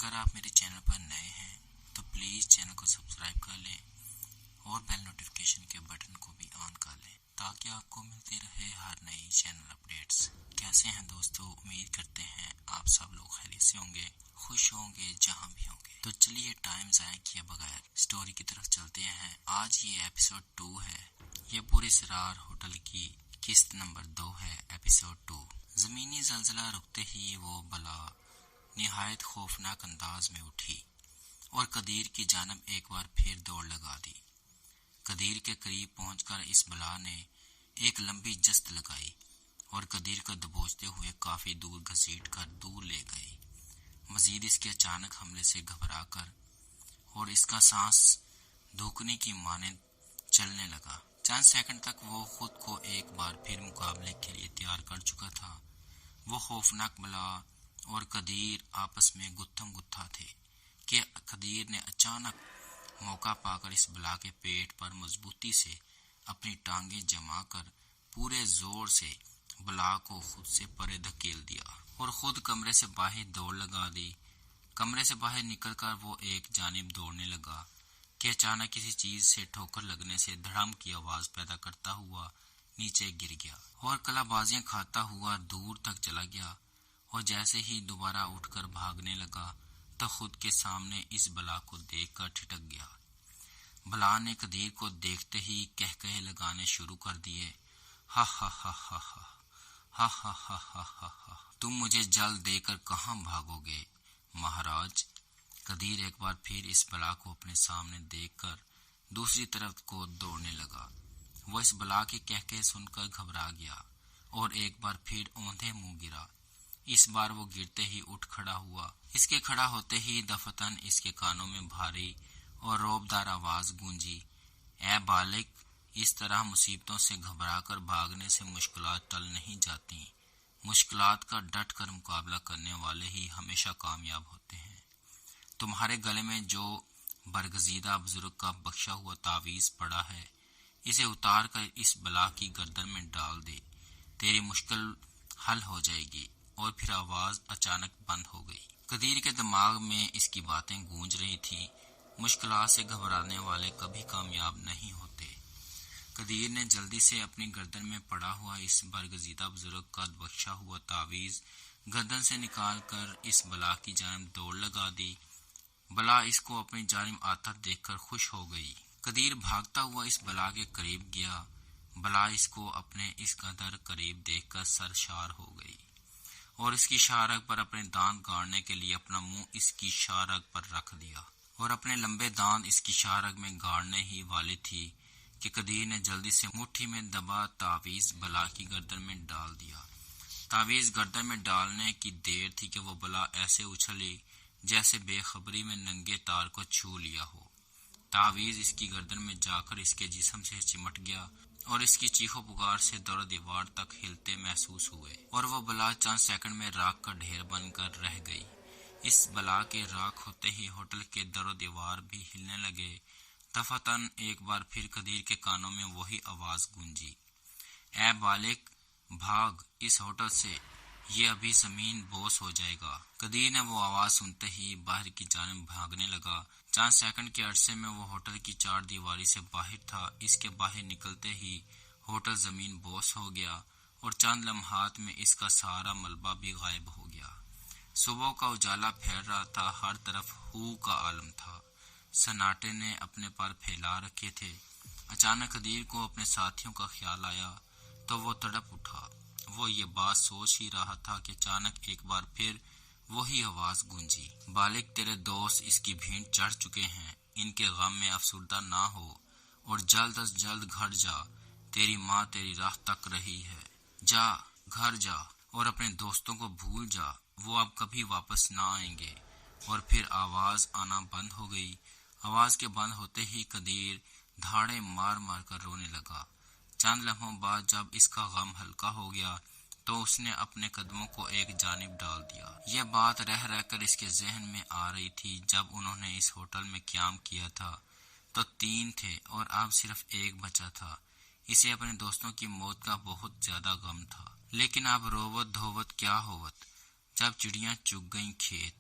अगर आप मेरे चैनल पर नए हैं तो प्लीज़ चैनल को सब्सक्राइब कर लें और बेल नोटिफिकेशन के बटन को भी ऑन कर लें ताकि आपको मिलती रहे हर नई चैनल अपडेट्स। कैसे हैं दोस्तों, उम्मीद करते हैं आप सब लोग खैरियत से होंगे, खुश होंगे जहां भी होंगे। तो चलिए टाइम ज़ाया किए बगैर स्टोरी की तरफ चलते हैं। आज ये एपिसोड 2 है। ये पूरे सरार होटल की किस्त नंबर 2 है, एपिसोड 2। ज़मीनी ज़लज़ला रुकते ही वो बला निहायत खौफनाक अंदाज में उठी और कदीर की जानब एक बार फिर दौड़ लगा दी। कदीर के करीब पहुंचकर इस बला ने एक लंबी जस्त लगाई और कदीर को दबोचते हुए काफी दूर घसीट कर दूर ले गई। मजीद इसके अचानक हमले से घबरा कर और इसका सांस धुकने की माने चलने लगा। चंद सेकंड तक वो खुद को एक बार फिर मुकाबले के लिए तैयार कर चुका था। वो खौफनाक बला और कदीर आपस में गुत्थम गुत्था थे कि कदीर ने अचानक मौका पाकर इस बला के पेट पर मजबूती से अपनी टांगें जमाकर पूरे जोर से बला को खुद से परे धकेल दिया और खुद कमरे से बाहर दौड़ लगा दी। कमरे से बाहर निकलकर वो एक जानिब दौड़ने लगा कि अचानक किसी चीज से ठोकर लगने से धड़म की आवाज पैदा करता हुआ नीचे गिर गया और कलाबाजियां खाता हुआ दूर तक चला गया। और जैसे ही दोबारा उठकर भागने लगा तो खुद के सामने इस बला को देखकर ठिठक गया। बला ने कदीर को देखते ही कहकहे लगाने शुरू कर दिए। हा हा हा हा हा हा हा हा हा हा हा। तुम मुझे जल देकर कहाँ भागोगे महाराज। कदीर एक बार फिर इस बला को अपने सामने देखकर दूसरी तरफ को दौड़ने लगा। वो इस बला के कहकहे सुनकर घबरा गया और एक बार फिर औंधे मुंह गिरा। इस बार वो गिरते ही उठ खड़ा हुआ। इसके खड़ा होते ही दफतन इसके कानों में भारी और रौबदार आवाज गूंजी। ए बालिक, इस तरह मुसीबतों से घबराकर भागने से मुश्किलात टल नहीं जाती। मुश्किलात का डट कर मुकाबला करने वाले ही हमेशा कामयाब होते हैं। तुम्हारे गले में जो बरगजीदा बुजुर्ग का बख्शा हुआ तावीज पड़ा है, इसे उतार कर इस बला की गर्दन में डाल दे, तेरी मुश्किल हल हो जाएगी। और फिर आवाज अचानक बंद हो गई। कदीर के दिमाग में इसकी बातें गूंज रही थी। मुश्किलात से घबराने वाले कभी कामयाब नहीं होते। कदीर ने जल्दी से अपनी गर्दन में पड़ा हुआ इस बरगजीदा बुजुर्ग का बख्शा हुआ तावीज गर्दन से निकाल कर इस बला की जानब दौड़ लगा दी। बला इसको अपनी जानब आता देखकर खुश हो गई। कदीर भागता हुआ इस बला के करीब गया। बला इसको अपने इस कदर करीब देखकर सरशार हो गई और इसकी शारग पर अपने दांत गाड़ने के लिए अपना मुंह इसकी शारग पर रख दिया और अपने लंबे दांत इसकी शारग में गाड़ने ही वाली थी कि कदीर ने जल्दी से मुट्ठी में दबा तावीज बला की गर्दन में डाल दिया। तावीज गर्दन में डालने की देर थी कि वो बला ऐसे उछली जैसे बेखबरी में नंगे तार को छू लिया हो। तावीज इसकी गर्दन में जाकर इसके जिस्म से चिमट गया और इसकी चीखों पुकार से दर दीवार तक हिलते महसूस हुए और वो बला चंद सेकंड में राख का ढेर बनकर रह गई। इस बला के राख होते ही होटल के दर दीवार भी हिलने लगे। दफतन एक बार फिर कदीर के कानों में वही आवाज गूंजी। ए बालिक, भाग इस होटल से, ये अभी जमीन बोस हो जाएगा। कदीर ने वो आवाज सुनते ही बाहर की जानब भागने लगा। चंद सेकंड के अरसे में वो होटल की चार दीवारी से बाहर था। इसके बाहर निकलते ही होटल जमीन बोस हो गया और चंद लम्हात में इसका सारा मलबा भी गायब हो गया। सुबह का उजाला फैल रहा था। हर तरफ हू का आलम था। सन्नाटे ने अपने पर फैला रखे थे। अचानक कदीर को अपने साथियों का ख्याल आया तो वो तड़प उठा। वो ये बात सोच ही रहा था कि अचानक एक बार फिर वही आवाज गूंजी। बालिक, तेरे दोस्त इसकी भीड़ चढ़ चुके हैं। इनके गम में अफसुर्दा ना हो और जल्द अज जल्द घर जा। तेरी माँ तेरी राह तक रही है। जा, घर जा और अपने दोस्तों को भूल जा। वो अब कभी वापस ना आएंगे। और फिर आवाज आना बंद हो गई। आवाज के बंद होते ही कदीर धाड़े मार मार कर रोने लगा। चंद लम्हों बाद जब इसका गम हल्का हो गया तो उसने अपने कदमों को एक जानिब डाल दिया। यह बात रह रहकर इसके जहन में आ रही थी। जब उन्होंने इस होटल में क्याम किया था तो 3 थे और अब सिर्फ एक बचा था। इसे अपने दोस्तों की मौत का बहुत ज्यादा गम था। लेकिन अब रोवत धोवत क्या होवत जब चिड़ियां चुग गईं खेत।